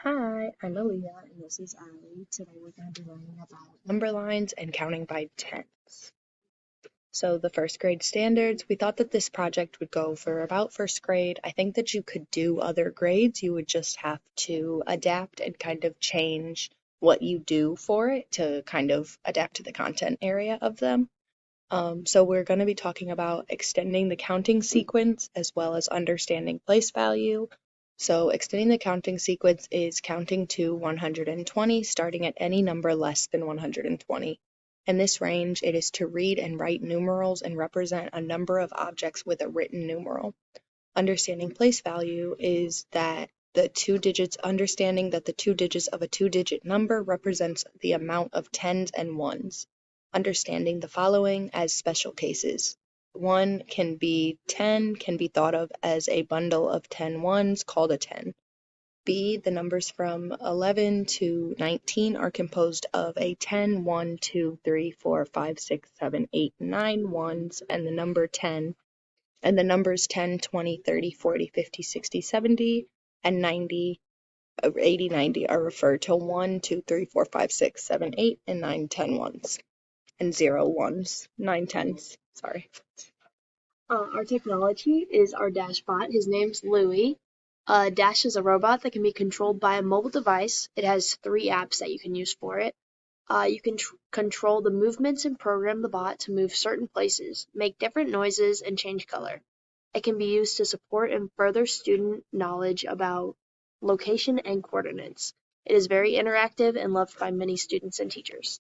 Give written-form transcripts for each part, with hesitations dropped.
Hi, I'm Aaliyah, and this is Allie. Today we're going to be learning about number lines and counting by tens. So the first grade standards, we thought that this project would go for about first grade. I think that you could do other grades. You would just have to adapt and kind of change what you do for it to kind of adapt to the content area of them. So we're going to be talking about extending the counting sequence as well as understanding place value. So extending the counting sequence is counting to 120, starting at any number less than 120. In this range, it is to read and write numerals and represent a number of objects with a written numeral. Understanding place value is that understanding that the two digits of a two-digit number represents the amount of tens and ones. Understanding the following as special cases. 1 can be 10, can be thought of as a bundle of 10 ones called a 10. B, the numbers from 11 to 19 are composed of a 10, 1, 2, 3, 4, 5, 6, 7, 8, 9 ones, and the numbers 10, 20, 30, 40, 50, 60, 70, and 90, 80, 90 are referred to 1, 2, 3, 4, 5, 6, 7, 8, and 9, 10 ones. And 0 ones, 9 tens, sorry. Our technology is our Dash bot. His name's Louie. Dash is a robot that can be controlled by a mobile device. It has 3 apps that you can use for it. You can control the movements and program the bot to move certain places, make different noises, and change color. It can be used to support and further student knowledge about location and coordinates. It is very interactive and loved by many students and teachers.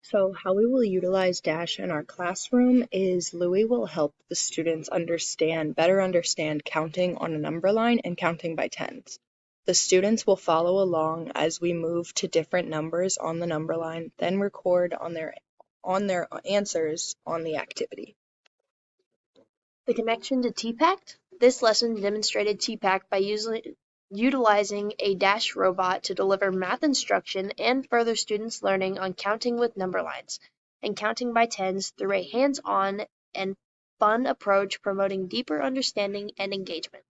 So how we will utilize Dash in our classroom is Louie will help the students better understand counting on a number line and counting by tens. The students will follow along as we move to different numbers on the number line, then record on their answers on the activity. The connection to TPACT. This lesson demonstrated TPACT by utilizing a Dash robot to deliver math instruction and further students' learning on counting with number lines and counting by tens through a hands-on and fun approach promoting deeper understanding and engagement.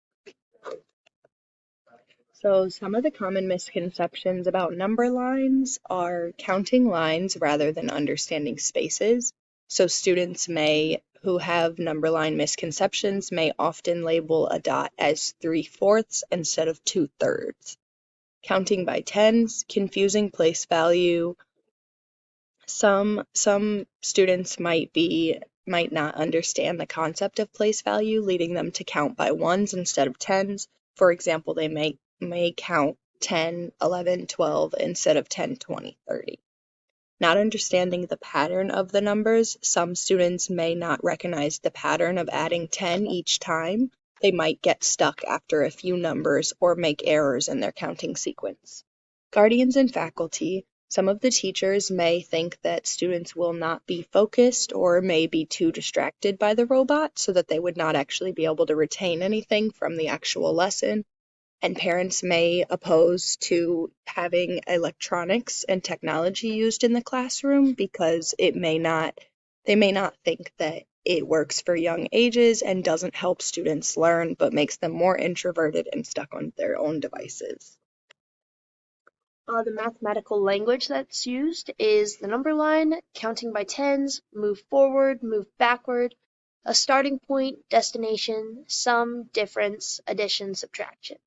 So some of the common misconceptions about number lines are counting lines rather than understanding spaces. So students who have number line misconceptions may often label a dot as 3/4 instead of 2/3. Counting by tens, confusing place value. Some students might not understand the concept of place value, leading them to count by ones instead of tens. For example, they may count 10, 11, 12 instead of 10, 20, 30. Not understanding the pattern of the numbers, some students may not recognize the pattern of adding 10 each time. They might get stuck after a few numbers or make errors in their counting sequence. Guardians and faculty, some of the teachers may think that students will not be focused or may be too distracted by the robot so that they would not actually be able to retain anything from the actual lesson. And parents may oppose to having electronics and technology used in the classroom because they may not think that it works for young ages and doesn't help students learn, but makes them more introverted and stuck on their own devices. The mathematical language that's used is the number line, counting by tens, move forward, move backward, a starting point, destination, sum, difference, addition, subtraction.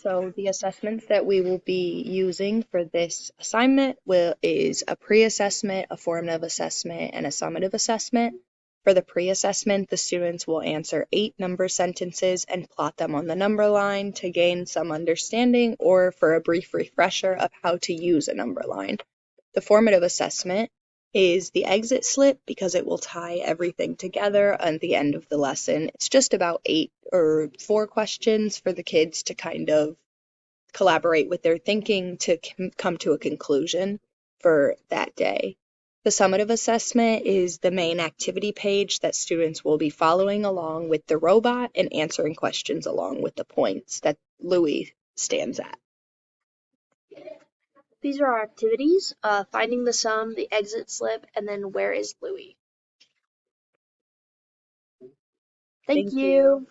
So the assessments that we will be using for this assignment is a pre-assessment, a formative assessment, and a summative assessment. For the pre-assessment, the students will answer 8 number sentences and plot them on the number line to gain some understanding or for a brief refresher of how to use a number line. The formative assessment is the exit slip because it will tie everything together at the end of the lesson. It's just about 4 questions for the kids to kind of collaborate with their thinking to come to a conclusion for that day. The summative assessment is the main activity page that students will be following along with the robot and answering questions along with the points that Louie stands at. These are our activities, finding the sum, the exit slip, and then where is Louie. Thank you.